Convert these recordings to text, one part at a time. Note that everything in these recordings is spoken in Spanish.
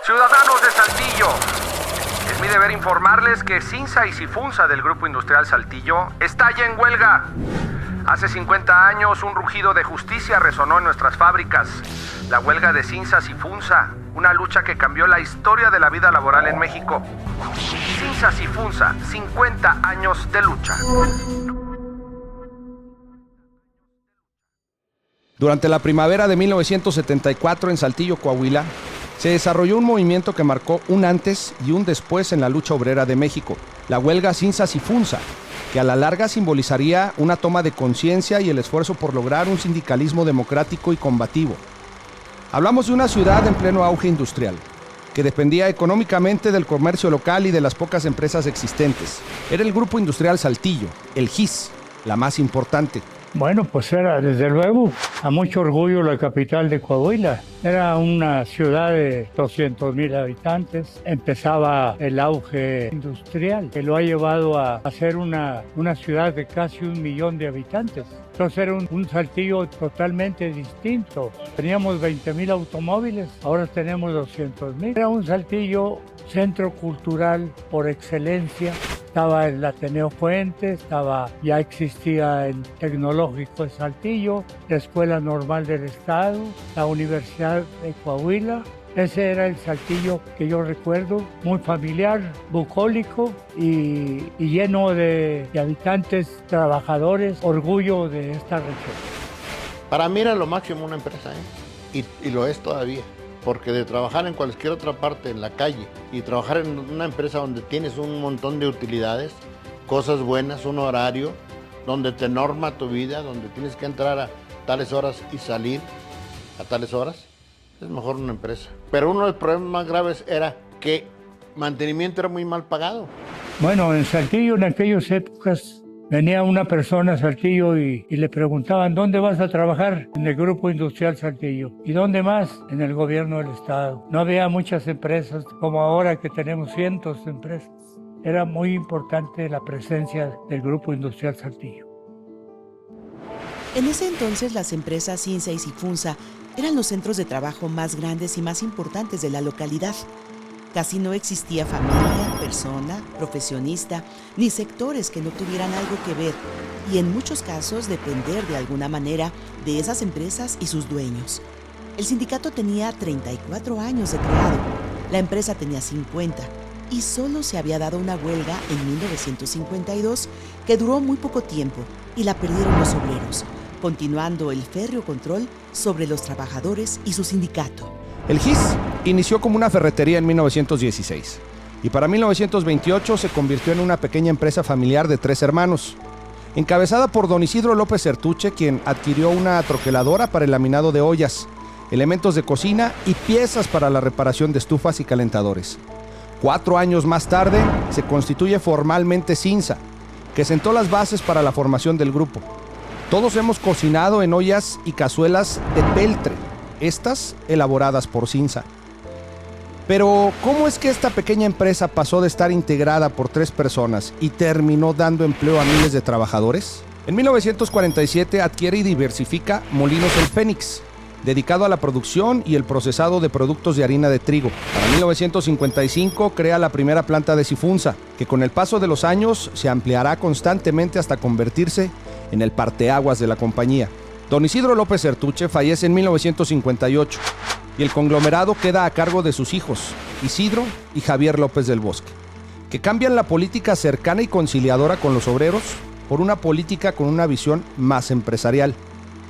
Ciudadanos de Saltillo, es mi deber informarles que Cinsa y Sifunsa del Grupo Industrial Saltillo está ya en huelga. Hace 50 años un rugido de justicia resonó en nuestras fábricas. La huelga de Cinsa Sifunsa, una lucha que cambió la historia de la vida laboral en México. Cinsa Sifunsa, 50 años de lucha. Durante la primavera de 1974 en Saltillo, Coahuila, se desarrolló un movimiento que marcó un antes y un después en la lucha obrera de México, la huelga Cinsa Sifunsa, que a la larga simbolizaría una toma de conciencia y el esfuerzo por lograr un sindicalismo democrático y combativo. Hablamos de una ciudad en pleno auge industrial, que dependía económicamente del comercio local y de las pocas empresas existentes. Era el Grupo Industrial Saltillo, el GIS, la más importante. Bueno, pues era desde luego a mucho orgullo la capital de Coahuila. Era una ciudad de 200,000 habitantes. Empezaba el auge industrial que lo ha llevado a ser una ciudad de casi 1,000,000 de habitantes. Entonces era un Saltillo totalmente distinto. Teníamos 20,000 automóviles, ahora tenemos 200,000. Era un Saltillo centro cultural por excelencia. Estaba el Ateneo Fuentes, ya existía el Tecnológico de Saltillo, la Escuela Normal del Estado, la Universidad de Coahuila. Ese era el Saltillo que yo recuerdo, muy familiar, bucólico y lleno de habitantes, trabajadores, orgullo de esta región. Para mí era lo máximo una empresa, y lo es todavía. Porque de trabajar en cualquier otra parte en la calle y trabajar en una empresa donde tienes un montón de utilidades, cosas buenas, un horario, donde te norma tu vida, donde tienes que entrar a tales horas y salir a tales horas, es mejor una empresa. Pero uno de los problemas más graves era que mantenimiento era muy mal pagado. Bueno, en Saltillo en aquellas épocas venía una persona a Saltillo y le preguntaban, ¿dónde vas a trabajar? En el Grupo Industrial Saltillo. ¿Y dónde más? En el gobierno del Estado. No había muchas empresas como ahora que tenemos cientos de empresas. Era muy importante la presencia del Grupo Industrial Saltillo. En ese entonces las empresas Cinsa y Sifunsa eran los centros de trabajo más grandes y más importantes de la localidad. Casi no existía familia, persona, profesionista, ni sectores que no tuvieran algo que ver y en muchos casos depender de alguna manera de esas empresas y sus dueños. El sindicato tenía 34 años de creado, la empresa tenía 50 y solo se había dado una huelga en 1952 que duró muy poco tiempo y la perdieron los obreros, continuando el férreo control sobre los trabajadores y su sindicato. El GIS inició como una ferretería en 1916 y para 1928 se convirtió en una pequeña empresa familiar de 3 hermanos, encabezada por don Isidro López Sertuche, quien adquirió una troqueladora para el laminado de ollas, elementos de cocina y piezas para la reparación de estufas y calentadores. 4 años más tarde se constituye formalmente Cinsa, que sentó las bases para la formación del grupo. Todos hemos cocinado en ollas y cazuelas de peltre, estas elaboradas por Cinsa. Pero, ¿cómo es que esta pequeña empresa pasó de estar integrada por 3 personas y terminó dando empleo a miles de trabajadores? En 1947 adquiere y diversifica Molinos El Fénix, dedicado a la producción y el procesado de productos de harina de trigo. Para 1955 crea la primera planta de Sifunsa, que con el paso de los años se ampliará constantemente hasta convertirse en el parteaguas de la compañía. Don Isidro López Sertuche fallece en 1958 y el conglomerado queda a cargo de sus hijos, Isidro y Javier López del Bosque, que cambian la política cercana y conciliadora con los obreros por una política con una visión más empresarial.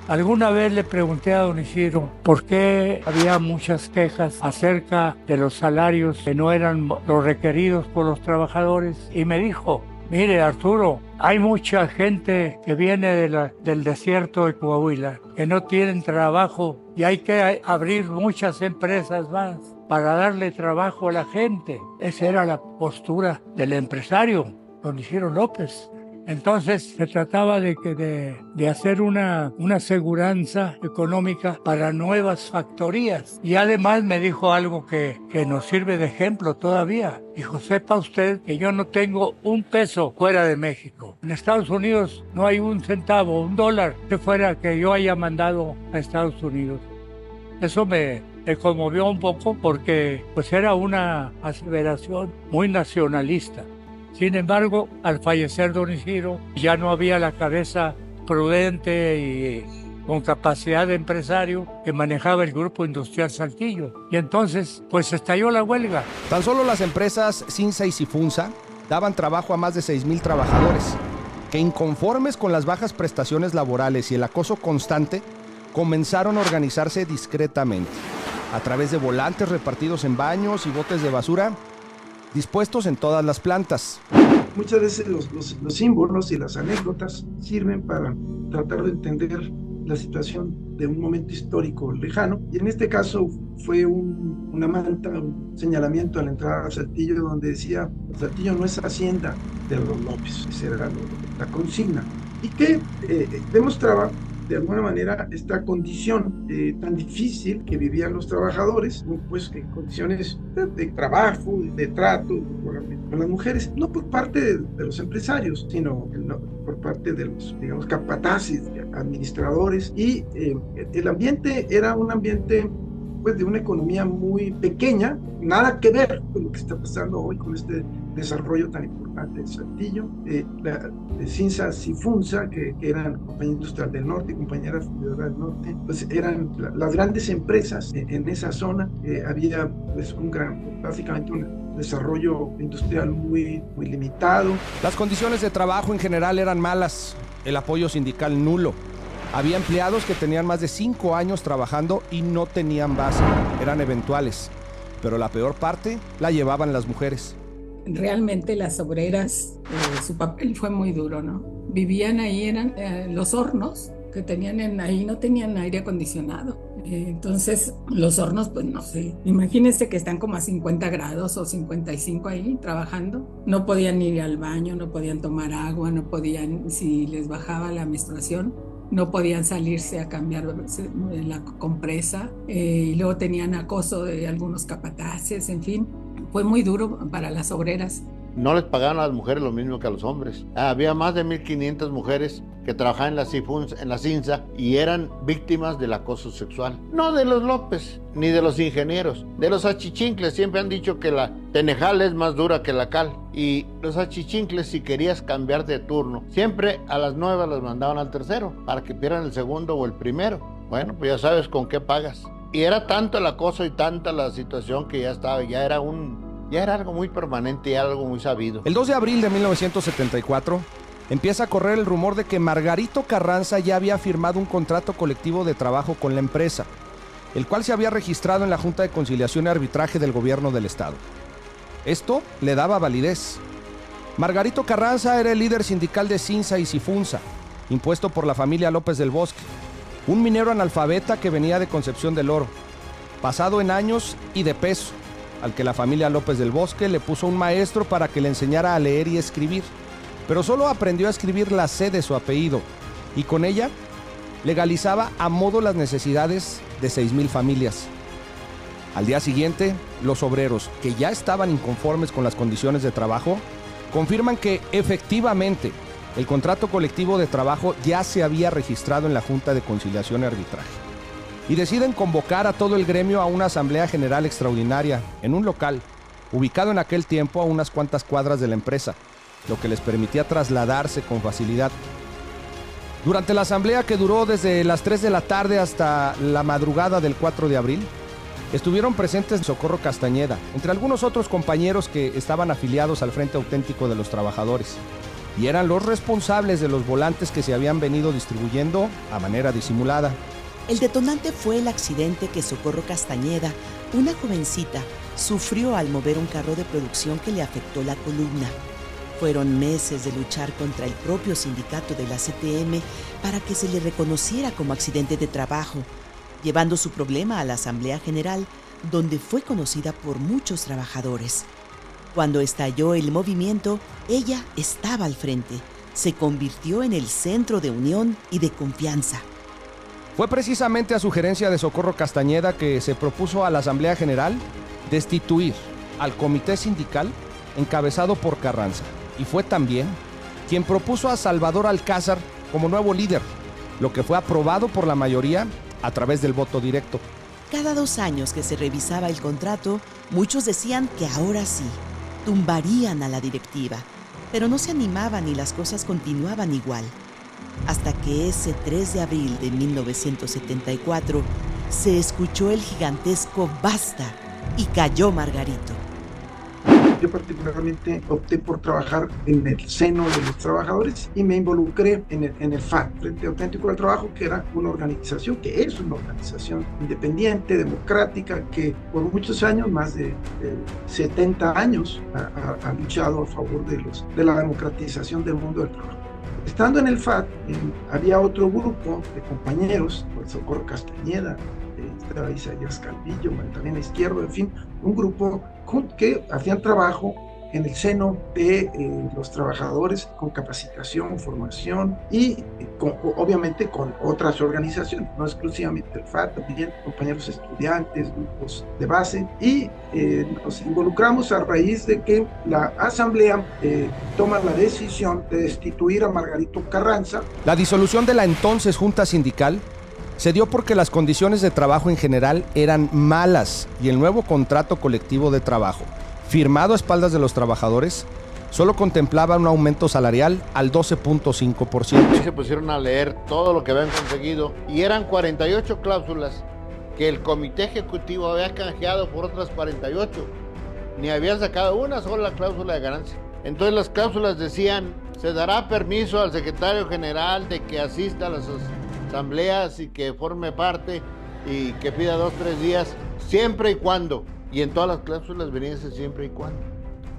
Alguna vez le pregunté a don Isidro por qué había muchas quejas acerca de los salarios que no eran los requeridos por los trabajadores y me dijo: mire, Arturo, hay mucha gente que viene del desierto de Coahuila, que no tienen trabajo y hay que abrir muchas empresas más para darle trabajo a la gente. Esa era la postura del empresario, don Isidro López. Entonces se trataba de hacer una aseguranza económica para nuevas factorías. Y además me dijo algo que nos sirve de ejemplo todavía. Dijo: sepa usted que yo no tengo un peso fuera de México. En Estados Unidos no hay un centavo, $1 que fuera que yo haya mandado a Estados Unidos. Eso me le conmovió un poco porque pues era una aseveración muy nacionalista. Sin embargo, al fallecer don Isidro, ya no había la cabeza prudente y con capacidad de empresario que manejaba el Grupo Industrial Saltillo. Y entonces, pues estalló la huelga. Tan solo las empresas Cinza y Sifunza daban trabajo a más de 6,000 trabajadores, que inconformes con las bajas prestaciones laborales y el acoso constante, comenzaron a organizarse discretamente, a través de volantes repartidos en baños y botes de basura, dispuestos en todas las plantas. Muchas veces los símbolos y las anécdotas sirven para tratar de entender la situación de un momento histórico lejano, y en este caso fue una manta, un señalamiento a la entrada a Saltillo donde decía: Saltillo no es hacienda de los López. Esa era la consigna, y que demostraba de alguna manera esta condición tan difícil que vivían los trabajadores, pues en condiciones de trabajo, de trato con las mujeres, no por parte de los empresarios, sino por parte de los, digamos, capataces, administradores, y el ambiente era un ambiente pues de una economía muy pequeña, nada que ver con lo que está pasando hoy con este desarrollo tan importante de Saltillo. De Cinza Sifunza, que eran Compañía Industrial del Norte y Compañía Fundidora del Norte, pues eran las grandes empresas en esa zona. Había pues básicamente un desarrollo industrial muy limitado. Las condiciones de trabajo en general eran malas, el apoyo sindical nulo. Había empleados que tenían más de 5 años trabajando y no tenían base, eran eventuales. Pero la peor parte la llevaban las mujeres. Realmente las obreras, su papel fue muy duro, ¿no? Vivían ahí, eran los hornos que tenían ahí, no tenían aire acondicionado. Entonces los hornos, pues no sé, imagínense que están como a 50 grados o 55 ahí trabajando. No podían ir al baño, no podían tomar agua, no podían, si les bajaba la menstruación, no podían salirse a cambiar la compresa, y luego tenían acoso de algunos capataces, en fin, fue muy duro para las obreras. No les pagaban a las mujeres lo mismo que a los hombres. Había más de 1,500 mujeres que trabajaban en la Cinza y eran víctimas del acoso sexual. No de los López, ni de los ingenieros, de los achichincles. Siempre han dicho que la Tenejal es más dura que la cal. Y los achichincles, si querías cambiar de turno, siempre a las nuevas las mandaban al tercero, para que pierdan el segundo o el primero. Bueno, pues ya sabes con qué pagas. Y era tanto el acoso y tanta la situación que ya era algo muy permanente y algo muy sabido. El 2 de abril de 1974 empieza a correr el rumor de que Margarito Carranza ya había firmado un contrato colectivo de trabajo con la empresa, el cual se había registrado en la Junta de Conciliación y Arbitraje del Gobierno del Estado. Esto le daba validez. Margarito Carranza era el líder sindical de Cinza y Sifunza, impuesto por la familia López del Bosque, un minero analfabeta que venía de Concepción del Oro, pasado en años y de peso, al que la familia López del Bosque le puso un maestro para que le enseñara a leer y escribir, pero solo aprendió a escribir la C de su apellido, y con ella legalizaba a modo las necesidades de 6,000 familias. Al día siguiente, los obreros, que ya estaban inconformes con las condiciones de trabajo, confirman que efectivamente el contrato colectivo de trabajo ya se había registrado en la Junta de Conciliación y Arbitraje, y deciden convocar a todo el gremio a una asamblea general extraordinaria en un local ubicado en aquel tiempo a unas cuantas cuadras de la empresa, lo que les permitía trasladarse con facilidad. Durante la asamblea, que duró desde las 3 de la tarde hasta la madrugada del 4 de abril, estuvieron presentes Socorro Castañeda, entre algunos otros compañeros que estaban afiliados al Frente Auténtico de los Trabajadores, y eran los responsables de los volantes que se habían venido distribuyendo a manera disimulada. El detonante fue el accidente que Socorro Castañeda, una jovencita, sufrió al mover un carro de producción que le afectó la columna. Fueron meses de luchar contra el propio sindicato de la CTM para que se le reconociera como accidente de trabajo, llevando su problema a la Asamblea General, donde fue conocida por muchos trabajadores. Cuando estalló el movimiento, ella estaba al frente. Se convirtió en el centro de unión y de confianza. Fue precisamente a sugerencia de Socorro Castañeda que se propuso a la Asamblea General destituir al comité sindical encabezado por Carranza, y fue también quien propuso a Salvador Alcázar como nuevo líder, lo que fue aprobado por la mayoría a través del voto directo. Cada 2 años que se revisaba el contrato, muchos decían que ahora sí, tumbarían a la directiva, pero no se animaban y las cosas continuaban igual. Hasta que ese 3 de abril de 1974 se escuchó el gigantesco ¡basta! Y cayó Margarito. Yo particularmente opté por trabajar en el seno de los trabajadores y me involucré en el FAT, Frente Auténtico del Trabajo, que era una organización, que es una organización independiente, democrática, que por muchos años, más de 70 años, ha luchado a favor de la democratización del mundo del trabajo. Estando en el FAT, había otro grupo de compañeros, el Socorro Castañeda, estaba Isaías Calvillo, Magdalena Izquierdo, en fin, un grupo que hacían trabajo en el seno de los trabajadores con capacitación, formación y obviamente con otras organizaciones, no exclusivamente el FAT, también compañeros estudiantes, grupos de base, y nos involucramos a raíz de que la Asamblea toma la decisión de destituir a Margarito Carranza. La disolución de la entonces Junta Sindical se dio porque las condiciones de trabajo en general eran malas y el nuevo contrato colectivo de trabajo, firmado a espaldas de los trabajadores, solo contemplaba un aumento salarial al 12.5%. Se pusieron a leer todo lo que habían conseguido y eran 48 cláusulas que el comité ejecutivo había canjeado por otras 48. Ni habían sacado una sola cláusula de ganancia. Entonces las cláusulas decían: se dará permiso al secretario general de que asista a las asambleas y que forme parte y que pida 2 o 3 días, siempre y cuando. Y en todas las cláusulas venía ese siempre y cuando.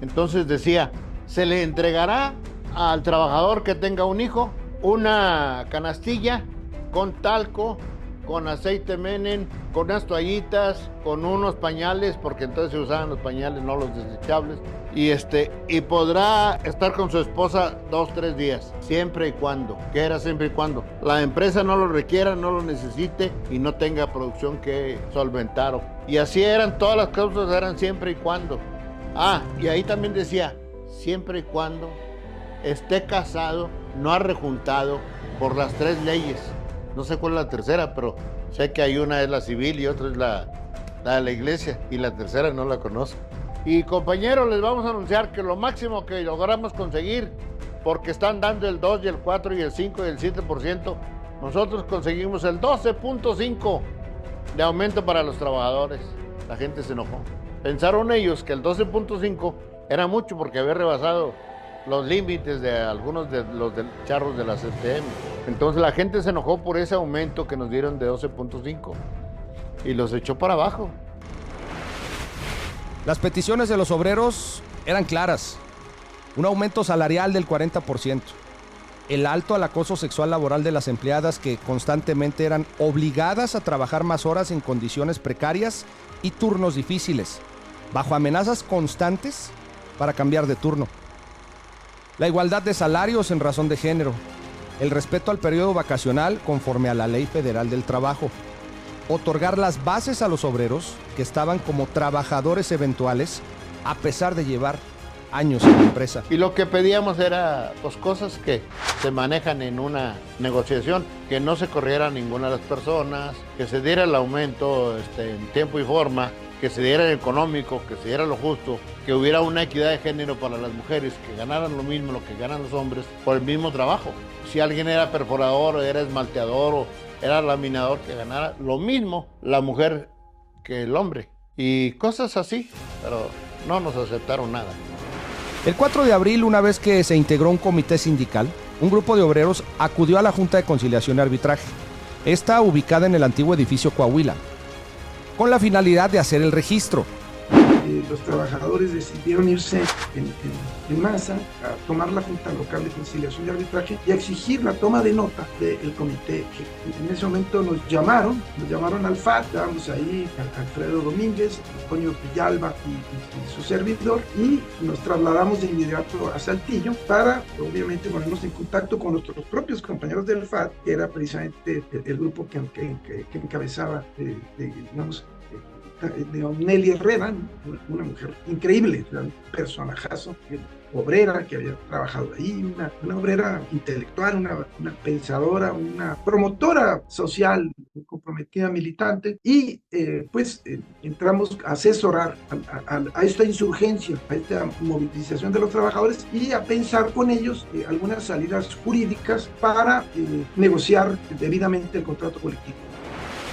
Entonces decía: se le entregará al trabajador que tenga un hijo una canastilla con talco, con aceite Menem, con unas toallitas, con unos pañales, porque entonces se usaban los pañales, no los desechables, y podrá estar con su esposa 2 o 3 días, siempre y cuando. ¿Qué era siempre y cuando? La empresa no lo requiera, no lo necesite y no tenga producción que solventar. Y así eran, todas las cláusulas eran siempre y cuando. Y ahí también decía: siempre y cuando esté casado, no ha rejuntado por las 3 leyes. No sé cuál es la tercera, pero sé que hay una es la civil y otra es la de la iglesia, y la tercera no la conozco. Y compañeros, les vamos a anunciar que lo máximo que logramos conseguir, porque están dando el 2 y el 4 y el 5 y el 7%, nosotros conseguimos el 12.5% de aumento para los trabajadores. La gente se enojó. Pensaron ellos que el 12.5% era mucho porque había rebasado los límites de algunos de los charros de la CTM. Entonces la gente se enojó por ese aumento que nos dieron de 12.5 y los echó para abajo. Las peticiones de los obreros eran claras: un aumento salarial del 40%, el alto al acoso sexual laboral de las empleadas, que constantemente eran obligadas a trabajar más horas en condiciones precarias y turnos difíciles, bajo amenazas constantes para cambiar de turno. La igualdad de salarios en razón de género, el respeto al periodo vacacional conforme a la Ley Federal del Trabajo, otorgar las bases a los obreros que estaban como trabajadores eventuales a pesar de llevar años en la empresa. Y lo que pedíamos era pues cosas que se manejan en una negociación, que no se corriera ninguna de las personas, que se diera el aumento en tiempo y forma, que se diera el económico, que se diera lo justo, que hubiera una equidad de género para las mujeres, que ganaran lo mismo lo que ganan los hombres por el mismo trabajo. Si alguien era perforador, o era esmalteador, o era laminador, que ganara lo mismo la mujer que el hombre. Y cosas así, pero no nos aceptaron nada. El 4 de abril, una vez que se integró un comité sindical, un grupo de obreros acudió a la Junta de Conciliación y Arbitraje, esta ubicada en el antiguo edificio Coahuila, con la finalidad de hacer el registro. Los trabajadores decidieron irse en masa a tomar la Junta Local de Conciliación y Arbitraje y a exigir la toma de nota del comité. En ese momento nos llamaron al FAT, estábamos ahí Alfredo Domínguez, Antonio Villalba y su servidor, y nos trasladamos de inmediato a Saltillo para, obviamente, ponernos en contacto con nuestros propios compañeros del FAT, que era precisamente el grupo que encabezaba, digamos, Nelly Herrera, una mujer increíble, un personajazo, obrera que había trabajado ahí, una obrera intelectual, una pensadora, una promotora social, comprometida, militante, y entramos a asesorar a esta insurgencia, a esta movilización de los trabajadores y a pensar con ellos algunas salidas jurídicas para negociar debidamente el contrato colectivo.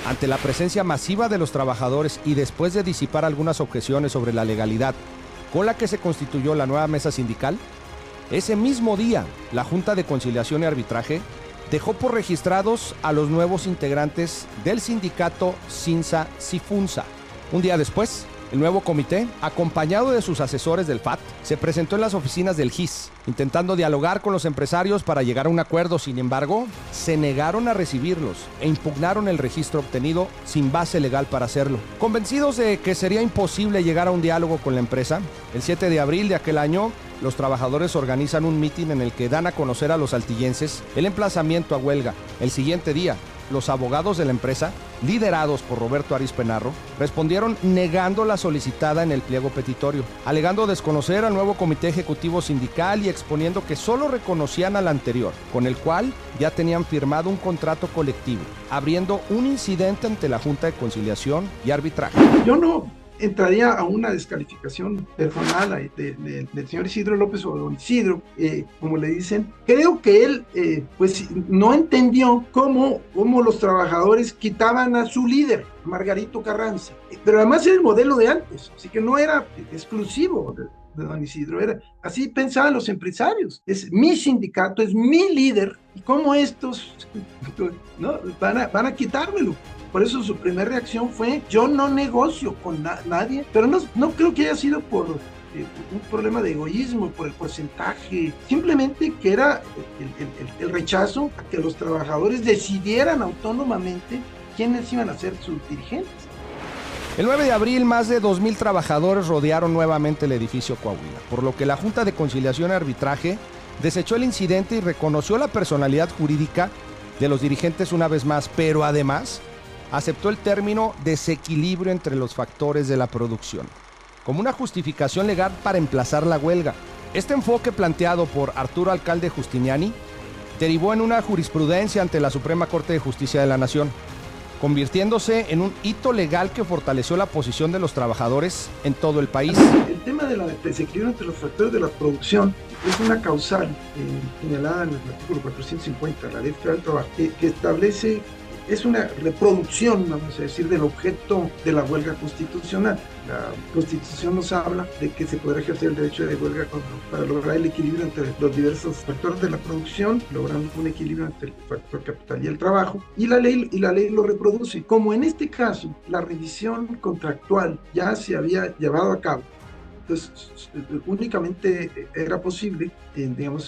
Ante la presencia masiva de los trabajadores y después de disipar algunas objeciones sobre la legalidad con la que se constituyó la nueva mesa sindical, ese mismo día la Junta de Conciliación y Arbitraje dejó por registrados a los nuevos integrantes del sindicato Cinsa-Cifunsa. Un día después, el nuevo comité, acompañado de sus asesores del FAT, se presentó en las oficinas del GIS, intentando dialogar con los empresarios para llegar a un acuerdo. Sin embargo, se negaron a recibirlos e impugnaron el registro obtenido sin base legal para hacerlo. Convencidos de que sería imposible llegar a un diálogo con la empresa, el 7 de abril de aquel año, los trabajadores organizan un mitin en el que dan a conocer a los saltillenses el emplazamiento a huelga. El siguiente día, los abogados de la empresa, liderados por Roberto Aris Penarro, respondieron negando la solicitada en el pliego petitorio, alegando desconocer al nuevo comité ejecutivo sindical y exponiendo que solo reconocían al anterior, con el cual ya tenían firmado un contrato colectivo, abriendo un incidente ante la Junta de Conciliación y Arbitraje. Yo no entraría a una descalificación personal del señor Isidro López o don Isidro, como le dicen. Creo que él no entendió cómo los trabajadores quitaban a su líder, Margarito Carranza, pero además era el modelo de antes, así que no era exclusivo de don Isidro, así pensaban los empresarios. Es mi sindicato, es mi líder, y cómo estos ¿no? van a quitármelo. Por eso su primera reacción fue: yo no negocio con nadie, pero no creo que haya sido por un problema de egoísmo, por el porcentaje, simplemente que era el rechazo a que los trabajadores decidieran autónomamente quiénes iban a ser sus dirigentes. El 9 de abril, más de 2,000 trabajadores rodearon nuevamente el edificio Coahuila, por lo que la Junta de Conciliación y Arbitraje desechó el incidente y reconoció la personalidad jurídica de los dirigentes una vez más, pero además aceptó el término desequilibrio entre los factores de la producción como una justificación legal para emplazar la huelga. Este enfoque, planteado por Arturo Alcalde Justiniani, derivó en una jurisprudencia ante la Suprema Corte de Justicia de la Nación, convirtiéndose en un hito legal que fortaleció la posición de los trabajadores en todo el país. El tema del desequilibrio entre los factores de la producción es una causal señalada en el artículo 450 de la Ley Federal del Trabajo, que establece, es una reproducción, vamos a decir, del objeto de la huelga constitucional. La Constitución nos habla de que se podrá ejercer el derecho de huelga para lograr el equilibrio entre los diversos factores de la producción, logrando un equilibrio entre el factor capital y el trabajo, y la ley lo reproduce. Como en este caso la revisión contractual ya se había llevado a cabo, entonces únicamente era posible,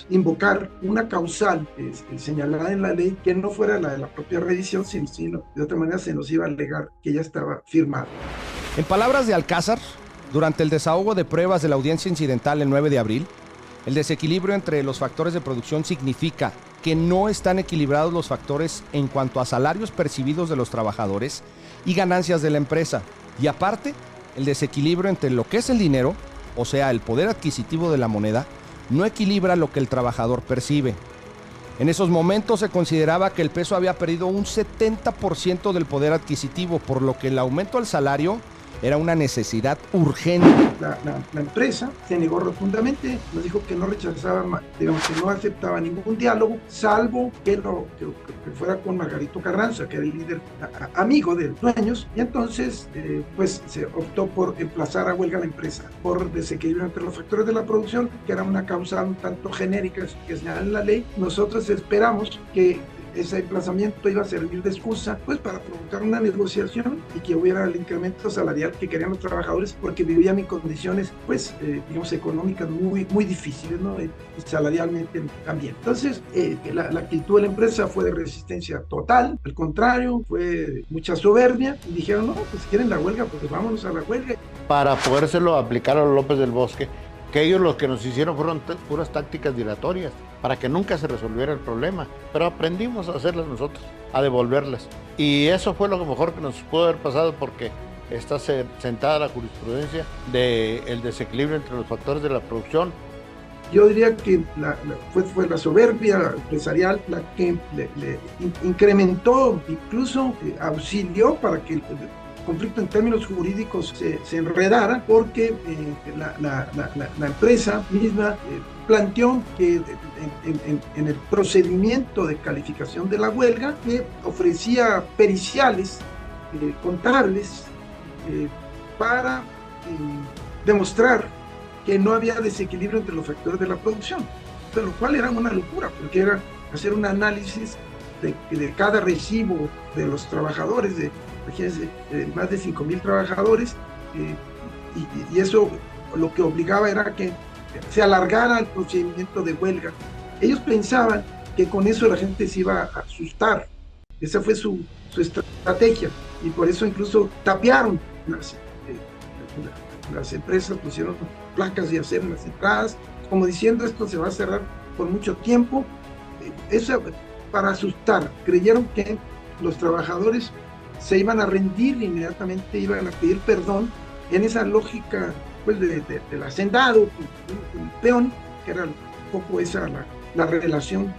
invocar una causal señalada en la ley que no fuera la de la propia revisión, sino de otra manera se nos iba a alegar que ya estaba firmada. En palabras de Alcázar, durante el desahogo de pruebas de la audiencia incidental el 9 de abril, el desequilibrio entre los factores de producción significa que no están equilibrados los factores en cuanto a salarios percibidos de los trabajadores y ganancias de la empresa, y aparte, el desequilibrio entre lo que es el dinero, o sea, el poder adquisitivo de la moneda, no equilibra lo que el trabajador percibe. En esos momentos se consideraba que el peso había perdido un 70% del poder adquisitivo, por lo que el aumento al salario era una necesidad urgente. La empresa se negó rotundamente, nos dijo que no rechazaba, que no aceptaba ningún diálogo, salvo que fuera con Margarito Carranza, que era el líder amigo de los dueños, y entonces se optó por emplazar a huelga la empresa por desequilibrio entre los factores de la producción, que era una causa un tanto genérica que señala en la ley. Nosotros esperamos que ese emplazamiento iba a servir de excusa para provocar una negociación y que hubiera el incremento salarial que querían los trabajadores, porque vivían en condiciones económicas muy difíciles, ¿no? Y salarialmente también. Entonces la actitud de la empresa fue de resistencia total, al contrario, fue mucha soberbia, y dijeron: no, pues si quieren la huelga, pues vámonos a la huelga. Para podérselo aplicar a los López del Bosque, que ellos lo que nos hicieron fueron puras tácticas dilatorias para que nunca se resolviera el problema, pero aprendimos a hacerlas nosotros, a devolverlas, y eso fue lo mejor que nos pudo haber pasado, porque está sentada la jurisprudencia del desequilibrio entre los factores de la producción. Yo diría que fue la soberbia empresarial la que le incrementó, incluso auxilió para que el conflicto en términos jurídicos se enredara, porque la empresa misma planteó que en el procedimiento de calificación de la huelga, que ofrecía periciales contables para demostrar que no había desequilibrio entre los factores de la producción, de lo cual era una locura, porque era hacer un análisis de cada recibo de los trabajadores, imagínense, más de 5,000 trabajadores, y eso lo que obligaba era que se alargara el procedimiento de huelga. Ellos pensaban que con eso la gente se iba a asustar. Esa fue su estrategia, y por eso incluso tapiaron las empresas, pusieron placas de acero en las entradas, como diciendo esto se va a cerrar por mucho tiempo. Eso para asustar. Creyeron que los trabajadores se iban a rendir inmediatamente, iban a pedir perdón en esa lógica pues del hacendado, el peón, que era un poco esa la relación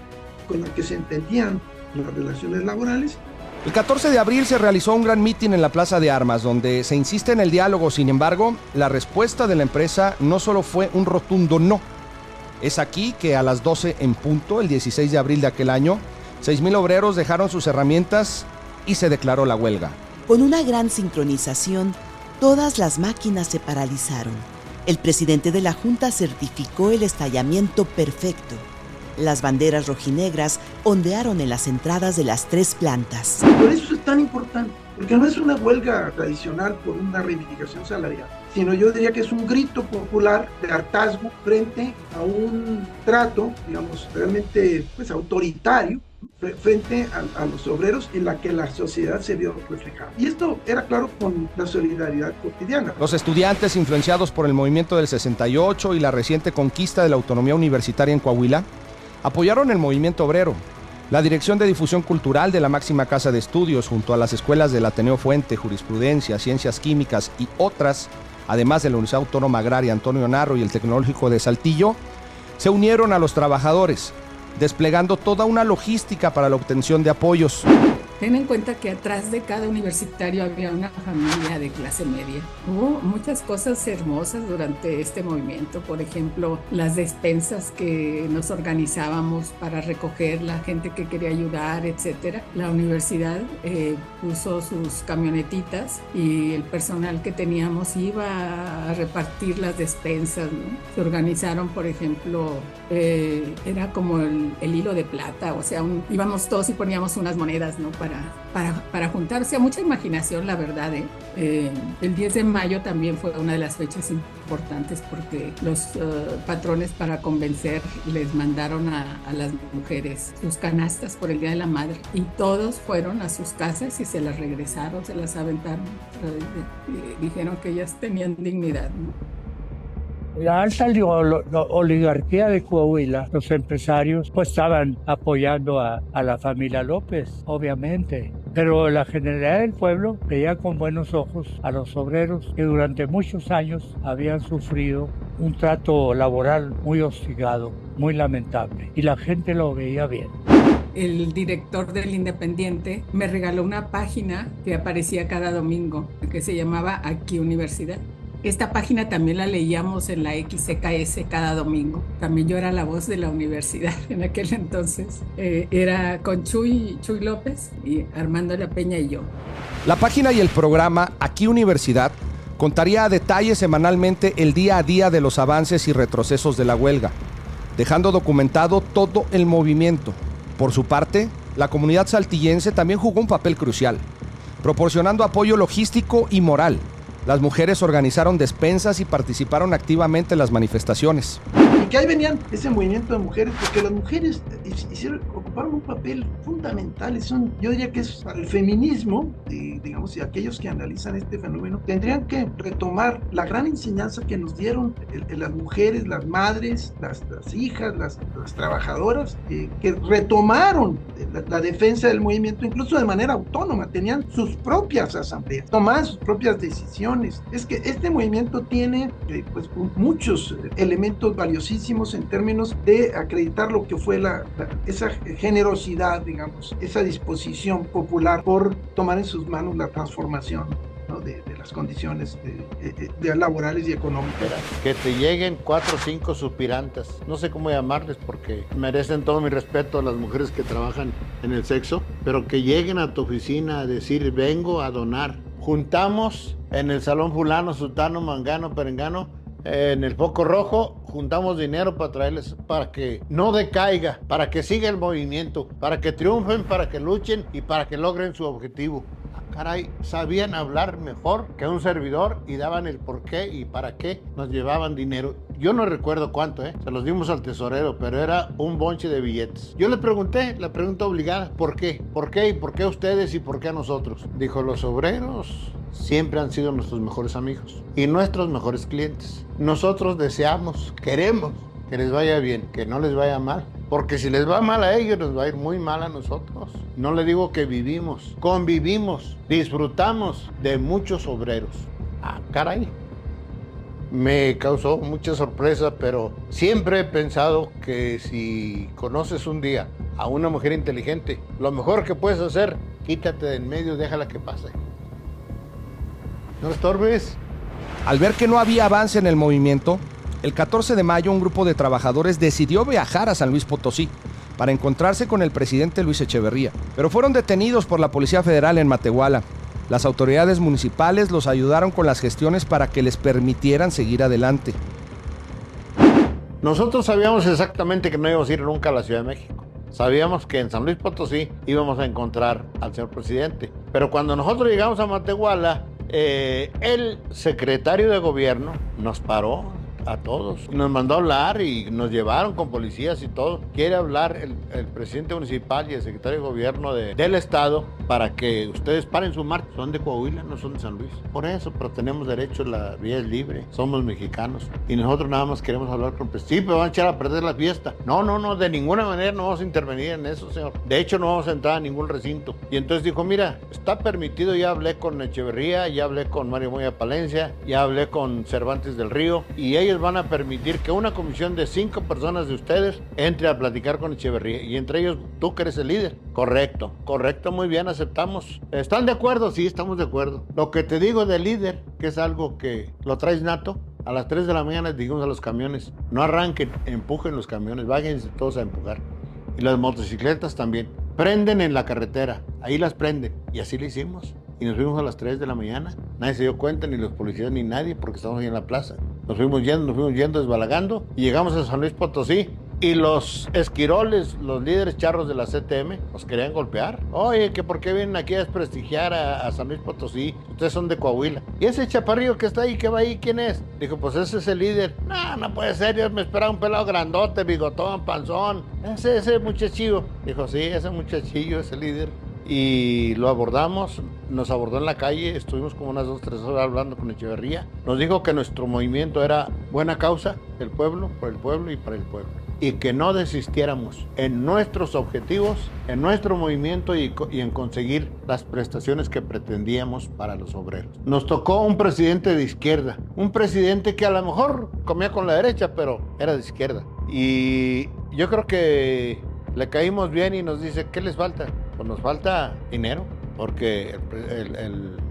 con la que se entendían las relaciones laborales. El 14 de abril se realizó un gran mitin en la Plaza de Armas, donde se insiste en el diálogo. Sin embargo, la respuesta de la empresa no solo fue un rotundo no. Es aquí que a las 12 en punto, el 16 de abril de aquel año, 6,000 obreros dejaron sus herramientas y se declaró la huelga. Con una gran sincronización, todas las máquinas se paralizaron. El presidente de la Junta certificó el estallamiento perfecto. Las banderas rojinegras ondearon en las entradas de las 3 plantas. Por eso es tan importante, porque no es una huelga tradicional por una reivindicación salarial, sino yo diría que es un grito popular de hartazgo frente a un trato, digamos, realmente pues autoritario, frente a los obreros, en la que la sociedad se vio reflejada. Y esto era claro con la solidaridad cotidiana. Los estudiantes, influenciados por el movimiento del 68 y la reciente conquista de la autonomía universitaria en Coahuila, apoyaron el movimiento obrero. La Dirección de Difusión Cultural de la máxima casa de estudios, junto a las escuelas del Ateneo Fuente, Jurisprudencia, Ciencias Químicas y otras, además de la Universidad Autónoma Agraria Antonio Narro y el Tecnológico de Saltillo, se unieron a los trabajadores, desplegando toda una logística para la obtención de apoyos. Ten en cuenta que atrás de cada universitario había una familia de clase media. Hubo muchas cosas hermosas durante este movimiento, por ejemplo, las despensas que nos organizábamos para recoger la gente que quería ayudar, etc. La universidad puso sus camionetitas y el personal que teníamos iba a repartir las despensas, ¿no? Se organizaron, por ejemplo, era como el hilo de plata, o sea, íbamos todos y poníamos unas monedas, ¿no? Para juntar, o sea, mucha imaginación, la verdad. El 10 de mayo también fue una de las fechas importantes porque los patrones, para convencer, les mandaron a las mujeres sus canastas por el Día de la Madre, y todos fueron a sus casas y se las regresaron, se las aventaron, dijeron que ellas tenían dignidad, ¿no? La alta oligarquía de Coahuila, los empresarios, pues estaban apoyando a la familia López, obviamente. Pero la generalidad del pueblo veía con buenos ojos a los obreros que durante muchos años habían sufrido un trato laboral muy hostigado, muy lamentable. Y la gente lo veía bien. El director del Independiente me regaló una página que aparecía cada domingo, que se llamaba Aquí Universidad. Esta página también la leíamos en la XCKS cada domingo. También yo era la voz de la universidad en aquel entonces. Era con Chuy López y Armando La Peña y yo. La página y el programa Aquí Universidad contaría a detalle semanalmente el día a día de los avances y retrocesos de la huelga, dejando documentado todo el movimiento. Por su parte, la comunidad saltillense también jugó un papel crucial, proporcionando apoyo logístico y moral. Las mujeres organizaron despensas y participaron activamente en las manifestaciones. Y que ahí venían ese movimiento de mujeres, porque las mujeres ocuparon un papel fundamental. Yo diría que es para el feminismo, digamos, y aquellos que analizan este fenómeno, tendrían que retomar la gran enseñanza que nos dieron las mujeres, las madres, las hijas, las trabajadoras, que retomaron la defensa del movimiento, incluso de manera autónoma, tenían sus propias asambleas, tomaban sus propias decisiones. Es que este movimiento tiene pues, muchos elementos valiosísimos en términos de acreditar lo que fue esa generosidad, digamos, esa disposición popular por tomar en sus manos la transformación, ¿no? de las condiciones de laborales y económicas. Que te lleguen 4 o 5 suspirantas, no sé cómo llamarles porque merecen todo mi respeto a las mujeres que trabajan en el sexo, pero que lleguen a tu oficina a decir, vengo a donar. Juntamos en el salón fulano, sutano, mangano, perengano, en el foco rojo, juntamos dinero para traerles, para que no decaiga, para que siga el movimiento, para que triunfen, para que luchen y para que logren su objetivo. Caray, sabían hablar mejor que un servidor y daban el por qué y para qué nos llevaban dinero. Yo no recuerdo cuánto, se los dimos al tesorero, pero era un bonche de billetes. Yo le pregunté, la pregunta obligada, ¿por qué? ¿Por qué? ¿Y por qué a ustedes y por qué a nosotros? Dijo, los obreros siempre han sido nuestros mejores amigos y nuestros mejores clientes. Nosotros deseamos, queremos que les vaya bien, que no les vaya mal. Porque si les va mal a ellos, nos va a ir muy mal a nosotros. No le digo que vivimos, convivimos, disfrutamos de muchos obreros. Ah, caray. Me causó mucha sorpresa, pero siempre he pensado que si conoces un día a una mujer inteligente, lo mejor que puedes hacer, quítate de en medio, déjala que pase. No estorbes. Al ver que no había avance en el movimiento, el 14 de mayo un grupo de trabajadores decidió viajar a San Luis Potosí para encontrarse con el presidente Luis Echeverría, pero fueron detenidos por la Policía Federal en Matehuala. Las autoridades municipales los ayudaron con las gestiones para que les permitieran seguir adelante. Nosotros sabíamos exactamente que no íbamos a ir nunca a la Ciudad de México. Sabíamos que en San Luis Potosí íbamos a encontrar al señor presidente. Pero cuando nosotros llegamos a Matehuala, el secretario de gobierno nos paró a todos, nos mandó a hablar y nos llevaron con policías y todo. Quiere hablar el presidente municipal y el secretario de gobierno del estado para que ustedes paren su marcha. Son de Coahuila, no son de San Luis. Por eso, pero tenemos derecho, la vía es libre, somos mexicanos y nosotros nada más queremos hablar con el presidente. Sí, pero van a echar a perder la fiesta. No, de ninguna manera no vamos a intervenir en eso, señor. De hecho, no vamos a entrar a ningún recinto. Y entonces dijo, mira, está permitido, ya hablé con Echeverría, ya hablé con Mario Moya Palencia, ya hablé con Cervantes del Río y ellos van a permitir que una comisión de 5 personas de ustedes entre a platicar con Echeverría y entre ellos tú que eres el líder. Correcto, muy bien, aceptamos. ¿Están de acuerdo? Sí, estamos de acuerdo. Lo que te digo del líder, que es algo que lo traes nato, a las 3 de la mañana les dijimos a los camiones, no arranquen, empujen los camiones, váyanse todos a empujar. Y las motocicletas también. Prenden en la carretera, ahí las prenden. Y así lo hicimos. Y nos fuimos a las 3 de la mañana. Nadie se dio cuenta, ni los policías, ni nadie, porque estábamos ahí en la plaza. Nos fuimos yendo, desbalagando. Y llegamos a San Luis Potosí. Y los esquiroles, los líderes charros de la CTM, nos querían golpear. Oye, que por qué vienen aquí a desprestigiar a San Luis Potosí. Ustedes son de Coahuila. ¿Y ese chaparrillo que está ahí, que va ahí, quién es? Dijo, pues ese es el líder. No puede ser, yo me esperaba un pelado grandote, bigotón, panzón. Ese muchachillo. Dijo, sí, ese muchachillo es el líder. Y lo abordamos, nos abordó en la calle, estuvimos como unas 2 o 3 horas hablando con Echeverría. Nos dijo que nuestro movimiento era buena causa, el pueblo, por el pueblo y para el pueblo. Y que no desistiéramos en nuestros objetivos, en nuestro movimiento y en conseguir las prestaciones que pretendíamos para los obreros. Nos tocó un presidente de izquierda, un presidente que a lo mejor comía con la derecha, pero era de izquierda. Y yo creo que le caímos bien y nos dice, ¿qué les falta? Pues nos falta dinero, porque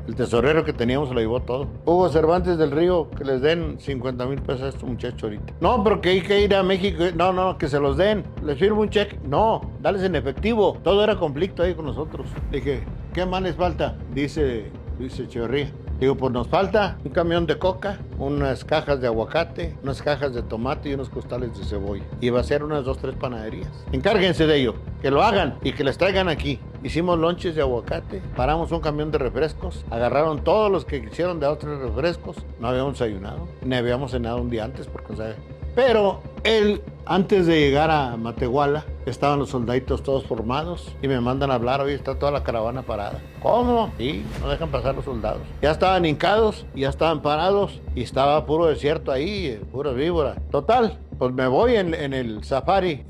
el tesorero que teníamos se lo llevó todo. Hugo Cervantes del Río, que les den 50,000 pesos a este muchacho ahorita. No, pero que hay que ir a México. No, que se los den. ¿Les firmo un cheque? No, dales en efectivo. Todo era conflicto ahí con nosotros. Dije, ¿qué más les falta? Dice Luis Echeverría. Digo, pues nos falta un camión de coca, unas cajas de aguacate, unas cajas de tomate y unos costales de cebolla. Y va a ser unas 2 o 3 panaderías. Encárguense de ello, que lo hagan y que les traigan aquí. hicimos lonches de aguacate, paramos un camión de refrescos, agarraron todos los que quisieron de otros refrescos, no habíamos desayunado, ni habíamos cenado un día antes, porque, ¿sabes? Pero él, antes de llegar a Matehuala, estaban los soldaditos todos formados y me mandan a hablar, oye, está toda la caravana parada. ¿Cómo? Sí, no dejan pasar los soldados. Ya estaban hincados, ya estaban parados y estaba puro desierto ahí, puro víbora. Total, pues me voy en el safari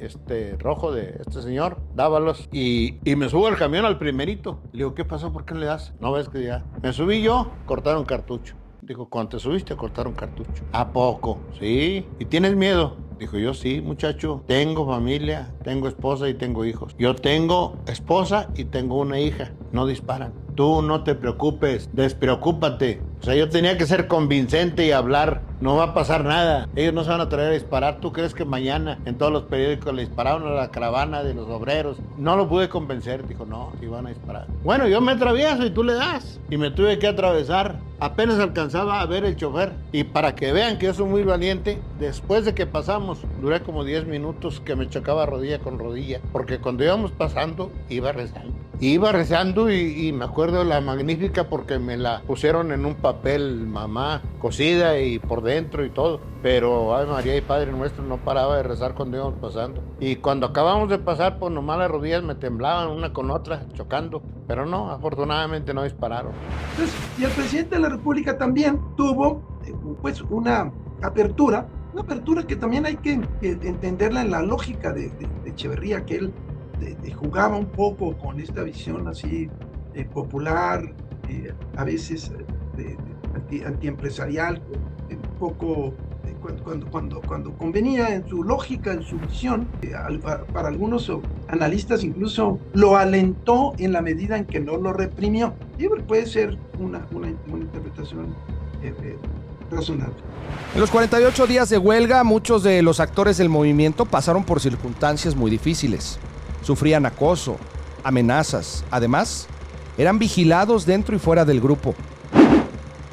rojo de este señor, Dávalos, y me subo al camión al primerito. Le digo, ¿qué pasó? ¿Por qué le das? No ves que ya. Me subí yo, cortaron cartucho. Dijo, cuando te subiste cortaron cartucho. ¿A poco? Sí. ¿Y tienes miedo? Dijo, yo sí, muchacho. Tengo familia, tengo esposa y tengo hijos. Yo tengo esposa y tengo una hija. No disparan. Tú no te preocupes, despreocúpate. O sea, yo tenía que ser convincente y hablar. No va a pasar nada. Ellos no se van a atrever a disparar. ¿Tú crees que mañana en todos los periódicos le dispararon a la caravana de los obreros? No lo pude convencer. Dijo, no, sí van a disparar. Bueno, yo me atravieso y tú le das. Y me tuve que atravesar. Apenas alcanzaba a ver el chofer. Y para que vean que yo soy muy valiente, después de que pasamos, duré como 10 minutos que me chocaba rodilla con rodilla. Porque cuando íbamos pasando, iba rezando. Iba rezando y me acuerdo de la Magnífica porque me la pusieron en un papel mamá cosida y por dentro y todo. Pero Ave María y Padre Nuestro no paraba de rezar cuando íbamos pasando. Y cuando acabamos de pasar, pues nomás las rodillas me temblaban una con otra, chocando. Pero no, afortunadamente no dispararon. Entonces, y el presidente de la República también tuvo pues una apertura que también hay que entenderla en la lógica de Echeverría, que él jugaba un poco con esta visión así popular, a veces antiempresarial, un poco cuando convenía en su lógica, en su visión. Para algunos analistas incluso lo alentó en la medida en que no lo reprimió. Y puede ser una interpretación razonable. En los 48 días de huelga, muchos de los actores del movimiento pasaron por circunstancias muy difíciles. Sufrían acoso, amenazas. Además, eran vigilados dentro y fuera del grupo.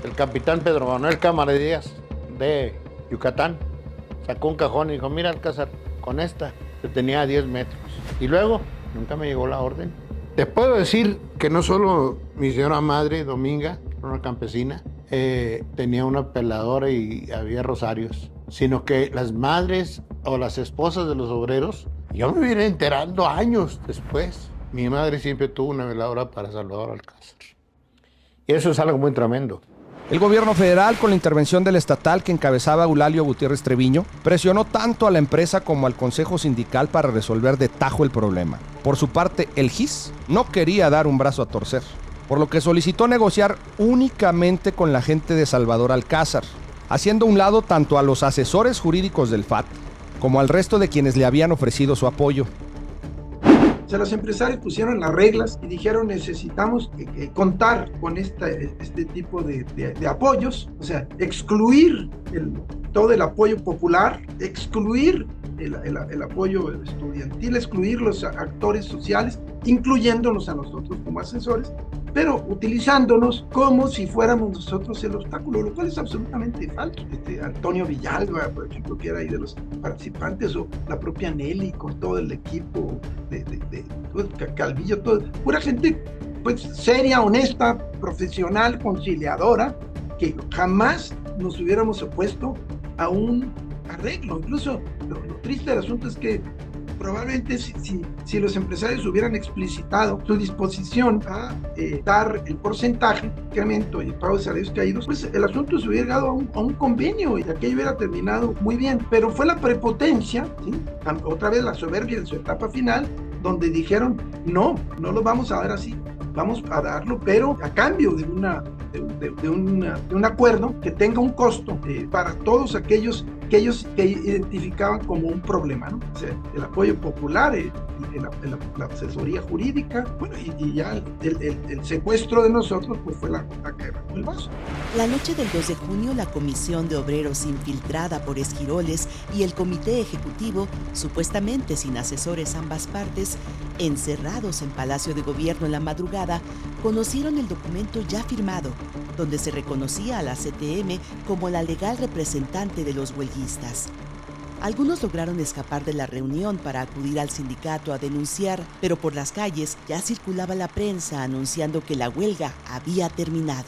El capitán Pedro Manuel Cámara Díaz, de Yucatán, sacó un cajón y dijo, mira, Alcázar, con esta, que tenía a 10 metros. Y luego, nunca me llegó la orden. Te puedo decir que no solo mi señora madre, Dominga, una campesina, tenía una peladora y había rosarios, sino que las madres o las esposas de los obreros, yo me vine enterando años después. Mi madre siempre tuvo una veladora para Salvador Alcázar. Y eso es algo muy tremendo. El gobierno federal, con la intervención del estatal que encabezaba Eulalio Gutiérrez Treviño, presionó tanto a la empresa como al Consejo Sindical para resolver de tajo el problema. Por su parte, el GIS no quería dar un brazo a torcer, por lo que solicitó negociar únicamente con la gente de Salvador Alcázar, haciendo a un lado tanto a los asesores jurídicos del FAT como al resto de quienes le habían ofrecido su apoyo. O sea, los empresarios pusieron las reglas y dijeron necesitamos contar con este tipo de apoyos, o sea, excluir todo el apoyo popular, excluir el apoyo estudiantil, excluir los actores sociales, incluyéndonos a nosotros como asesores, pero utilizándonos como si fuéramos nosotros el obstáculo, lo cual es absolutamente falso. Antonio Villalba, por ejemplo, que era ahí de los participantes, o la propia Nelly con todo el equipo de Calvillo, pura gente pues seria, honesta, profesional, conciliadora, que jamás nos hubiéramos opuesto a un arreglo. Incluso lo triste del asunto es que probablemente si los empresarios hubieran explicitado su disposición a dar el porcentaje de incremento y el pago de salarios caídos, pues el asunto se hubiera llegado a un convenio y aquello hubiera terminado muy bien. Pero fue la prepotencia, ¿sí? Otra vez la soberbia en su etapa final, donde dijeron, no lo vamos a dar así, vamos a darlo, pero a cambio de un acuerdo que tenga un costo para todos aquellos que ellos identificaban como un problema, ¿no? O sea, el apoyo popular, la asesoría jurídica, bueno, y ya el secuestro de nosotros, pues fue la que derramó el vaso. La noche del 2 de junio, la Comisión de Obreros, infiltrada por esquiroles, y el Comité Ejecutivo, supuestamente sin asesores ambas partes, encerrados en Palacio de Gobierno en la madrugada, conocieron el documento ya firmado, donde se reconocía a la CTM como la legal representante de los huelguistas. Algunos lograron escapar de la reunión para acudir al sindicato a denunciar, pero por las calles ya circulaba la prensa anunciando que la huelga había terminado.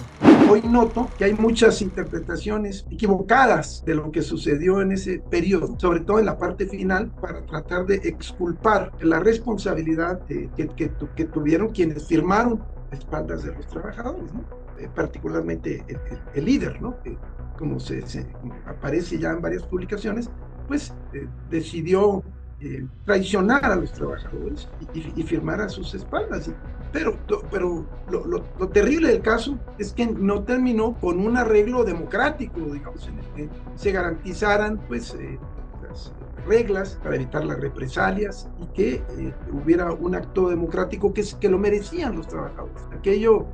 Hoy noto que hay muchas interpretaciones equivocadas de lo que sucedió en ese periodo, sobre todo en la parte final, para tratar de exculpar la responsabilidad que tuvieron quienes firmaron a espaldas de los trabajadores, ¿no? Particularmente el líder, ¿no? Como como aparece ya en varias publicaciones, pues decidió traicionar a los trabajadores y firmar a sus espaldas. Pero lo terrible del caso es que no terminó con un arreglo democrático, digamos, en el que se garantizaran pues las reglas para evitar las represalias y que hubiera un acto democrático que lo merecían los trabajadores. Aquello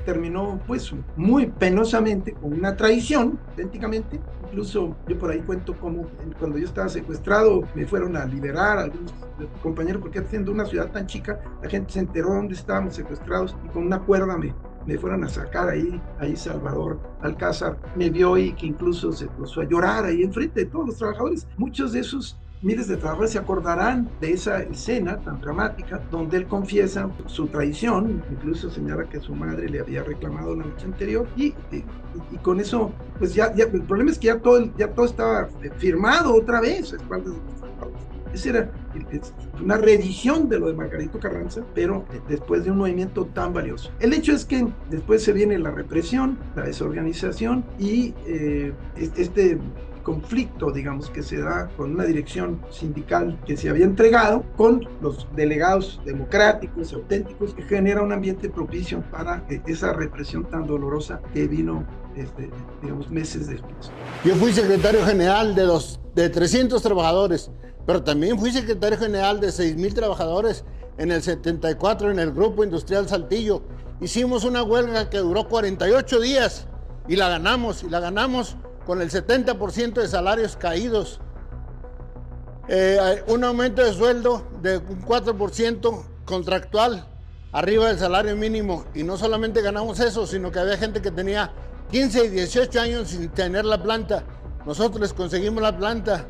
terminó pues muy penosamente con una traición, auténticamente. Incluso yo por ahí cuento cómo cuando yo estaba secuestrado me fueron a liberar algunos compañeros, porque siendo una ciudad tan chica la gente se enteró dónde estábamos secuestrados y con una cuerda me fueron a sacar ahí Salvador Alcázar me vio y que incluso se puso a llorar ahí enfrente de todos los trabajadores. Muchos de esos miles de trabajadores se acordarán de esa escena tan dramática donde él confiesa su traición, incluso señala que su madre le había reclamado la noche anterior y con eso pues ya el problema es que ya todo estaba firmado otra vez a espaldas de los trabajadores. Esa era una reedición de lo de Margarito Carranza, pero después de un movimiento tan valioso. El hecho es que después se viene la represión, la desorganización y este conflicto, digamos, que se da con una dirección sindical que se había entregado con los delegados democráticos, auténticos, que genera un ambiente propicio para esa represión tan dolorosa que vino, digamos, meses después. Yo fui secretario general de 300 trabajadores, pero también fui secretario general de 6,000 trabajadores en el 74 en el Grupo Industrial Saltillo. Hicimos una huelga que duró 48 días y la ganamos con el 70% de salarios caídos. Un aumento de sueldo de un 4% contractual arriba del salario mínimo. Y no solamente ganamos eso, sino que había gente que tenía 15 y 18 años sin tener la planta. Nosotros les conseguimos la planta.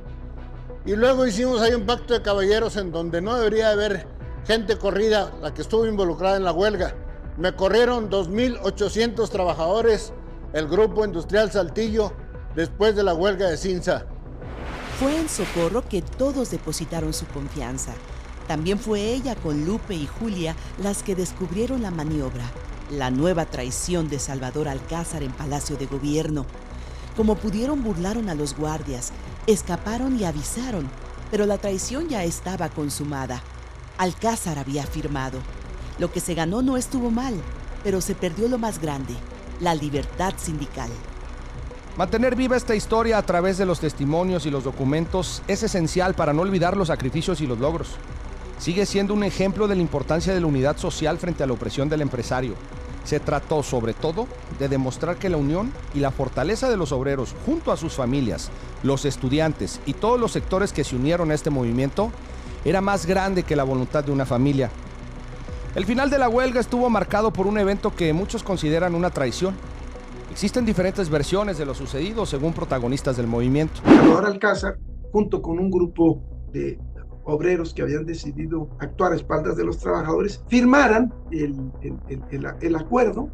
Y luego hicimos ahí un pacto de caballeros en donde no debería haber gente corrida, la que estuvo involucrada en la huelga. Me corrieron 2,800 trabajadores, el Grupo Industrial Saltillo, después de la huelga de Cinza. Fue en Socorro que todos depositaron su confianza. También fue ella con Lupe y Julia las que descubrieron la maniobra, la nueva traición de Salvador Alcázar en Palacio de Gobierno. Como pudieron, burlaron a los guardias, escaparon y avisaron, pero la traición ya estaba consumada. Alcázar había firmado. Lo que se ganó no estuvo mal, pero se perdió lo más grande, la libertad sindical. Mantener viva esta historia a través de los testimonios y los documentos es esencial para no olvidar los sacrificios y los logros. Sigue siendo un ejemplo de la importancia de la unidad social frente a la opresión del empresario. Se trató, sobre todo, de demostrar que la unión y la fortaleza de los obreros, junto a sus familias, los estudiantes y todos los sectores que se unieron a este movimiento, era más grande que la voluntad de una familia. El final de la huelga estuvo marcado por un evento que muchos consideran una traición. Existen diferentes versiones de lo sucedido según protagonistas del movimiento. Salvador Alcázar, junto con un grupo de obreros que habían decidido actuar a espaldas de los trabajadores, firmaran el acuerdo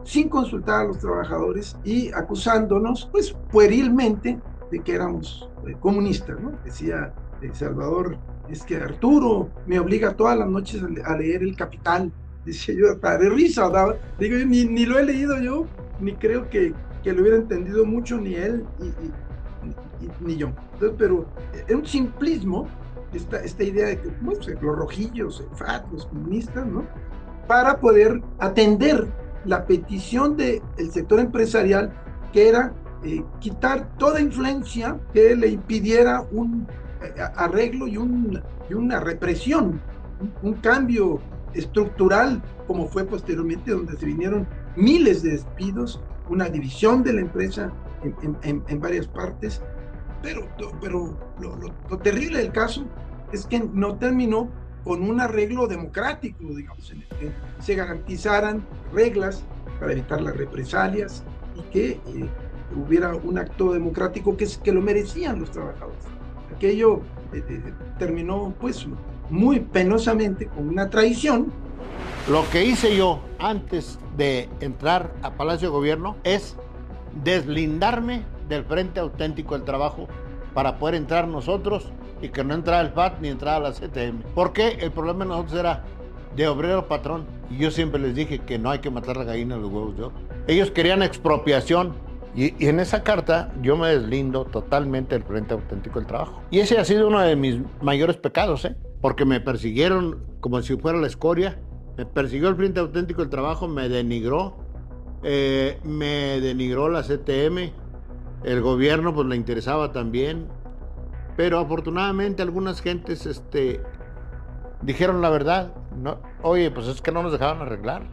sin consultar a los trabajadores y acusándonos, pues puerilmente, de que éramos comunistas, ¿no? Decía Salvador, es que Arturo me obliga todas las noches a leer El Capital. Decía yo, hasta de risa daba. Digo, ni lo he leído yo, ni creo que lo hubiera entendido mucho, ni él, ni yo. Entonces, pero es un simplismo esta idea de que pues, los rojillos, el FAT, los comunistas, ¿no? Para poder atender la petición del sector empresarial, que era quitar toda influencia que le impidiera un arreglo y una represión, un cambio estructural, como fue posteriormente, donde se vinieron miles de despidos, una división de la empresa en varias partes. Pero lo terrible del caso es que no terminó con un arreglo democrático, digamos, en el que se garantizaran reglas para evitar las represalias y que hubiera un acto democrático que lo merecían los trabajadores. Aquello terminó pues muy penosamente con una traición. Lo que hice yo antes de entrar a Palacio de Gobierno es deslindarme del Frente Auténtico del Trabajo para poder entrar nosotros y que no entrara el FAT ni entrara la CTM. Porque el problema de nosotros era de obrero patrón. Y yo siempre les dije que no hay que matar la gallina de los huevos de oro. Ellos querían expropiación. Y en esa carta yo me deslindo totalmente del Frente Auténtico del Trabajo. Y ese ha sido uno de mis mayores pecados, porque me persiguieron como si fuera la escoria. Me persiguió el Frente Auténtico del Trabajo, me denigró la CTM, el gobierno pues le interesaba también, pero afortunadamente algunas gentes dijeron la verdad. No, oye, pues es que no nos dejaban arreglar.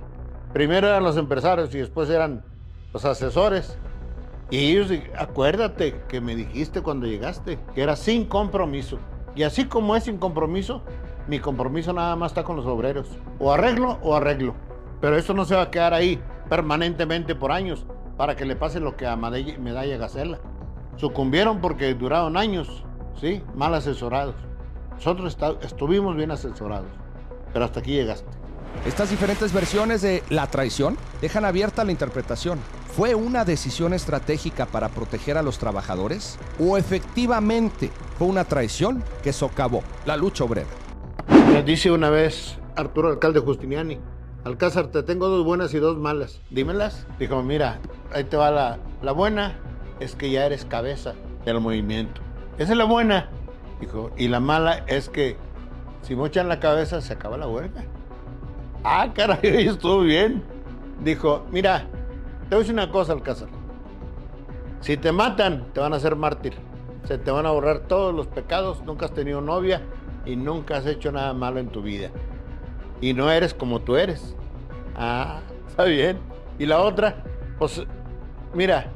Primero eran los empresarios y después eran los asesores. Y ellos, acuérdate que me dijiste cuando llegaste, que era sin compromiso. Y así como es sin compromiso, mi compromiso nada más está con los obreros. O arreglo. Pero eso no se va a quedar ahí permanentemente por años para que le pase lo que a Medalla Gacela. Sucumbieron porque duraron años, ¿sí? Mal asesorados. Nosotros estuvimos bien asesorados, pero hasta aquí llegaste. Estas diferentes versiones de la traición dejan abierta la interpretación. ¿Fue una decisión estratégica para proteger a los trabajadores? ¿O efectivamente fue una traición que socavó la lucha obrera? Me dice una vez Arturo Alcalde Justiniani: Alcázar, te tengo 2 buenas y 2 malas. Dímelas. Dijo, mira, ahí te va la buena, es que ya eres cabeza del movimiento. Esa es la buena. Dijo, y la mala es que si mochan la cabeza se acaba la huelga. Ah, caray, estuvo bien. Dijo, mira, te voy a decir una cosa, Alcázar. Si te matan, te van a hacer mártir. Se te van a borrar todos los pecados. Nunca has tenido novia y nunca has hecho nada malo en tu vida. Y no eres como tú eres. Ah, está bien. Y la otra, pues, mira,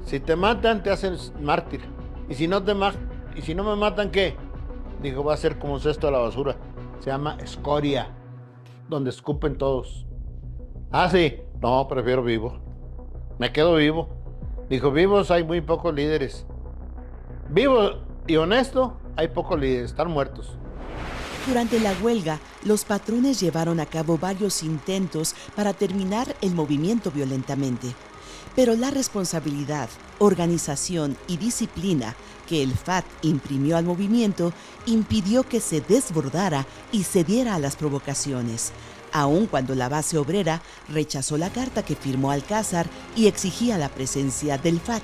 si te matan, te hacen mártir. Y si no me matan, ¿qué? Dijo, va a ser como un cesto de la basura. Se llama escoria, donde escupen todos. Ah, sí. No, prefiero vivo. Me quedo vivo. Dijo, vivos hay muy pocos líderes. Vivo y honesto hay pocos líderes, están muertos. Durante la huelga, los patrones llevaron a cabo varios intentos para terminar el movimiento violentamente. Pero la responsabilidad, organización y disciplina que el FAT imprimió al movimiento impidió que se desbordara y cediera a las provocaciones, aun cuando la base obrera rechazó la carta que firmó Alcázar y exigía la presencia del FAT.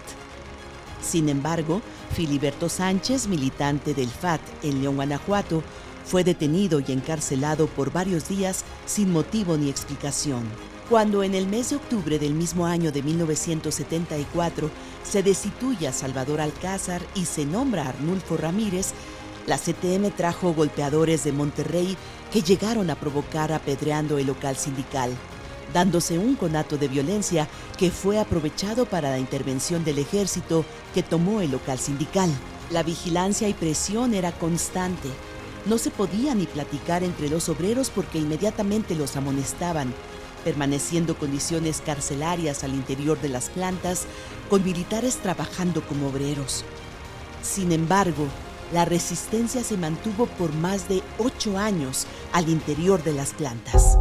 Sin embargo, Filiberto Sánchez, militante del FAT en León, Guanajuato, fue detenido y encarcelado por varios días sin motivo ni explicación. Cuando en el mes de octubre del mismo año de 1974 se destituye a Salvador Alcázar y se nombra a Arnulfo Ramírez, la CTM trajo golpeadores de Monterrey que llegaron a provocar apedreando el local sindical, dándose un conato de violencia que fue aprovechado para la intervención del ejército que tomó el local sindical. La vigilancia y presión era constante. No se podía ni platicar entre los obreros porque inmediatamente los amonestaban, permaneciendo condiciones carcelarias al interior de las plantas, con militares trabajando como obreros. Sin embargo, la resistencia se mantuvo por más de 8 años al interior de las plantas.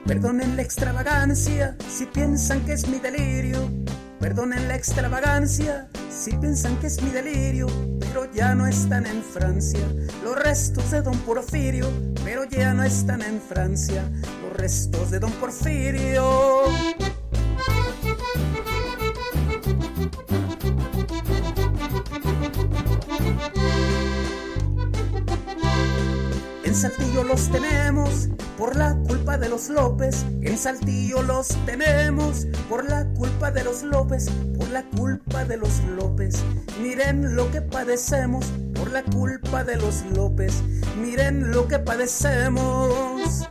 Perdonen la extravagancia si piensan que es mi delirio. Perdonen la extravagancia si piensan que es mi delirio. Pero ya no están en Francia los restos de don Porfirio. Pero ya no están en Francia los restos de don Porfirio. En Saltillo los tenemos por la culpa de los López. En Saltillo los tenemos por la culpa de los López. Por la culpa de los López. Miren lo que padecemos por la culpa de los López. Miren lo que padecemos.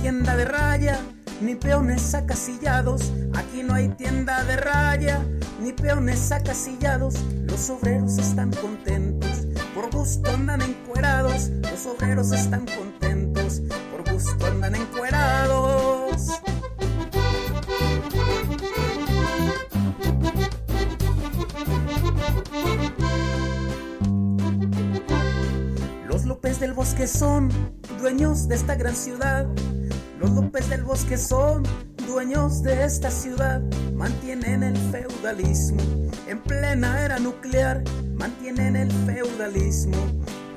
tienda de raya, ni peones acasillados. Aquí no hay tienda de raya, ni peones acasillados. Los obreros están contentos, por gusto andan encuerados. Los obreros están contentos, por gusto andan encuerados. Los López del Bosque son dueños de esta gran ciudad. Los López del Bosque son dueños de esta ciudad. Mantienen el feudalismo en plena era nuclear. Mantienen el feudalismo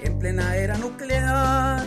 en plena era nuclear.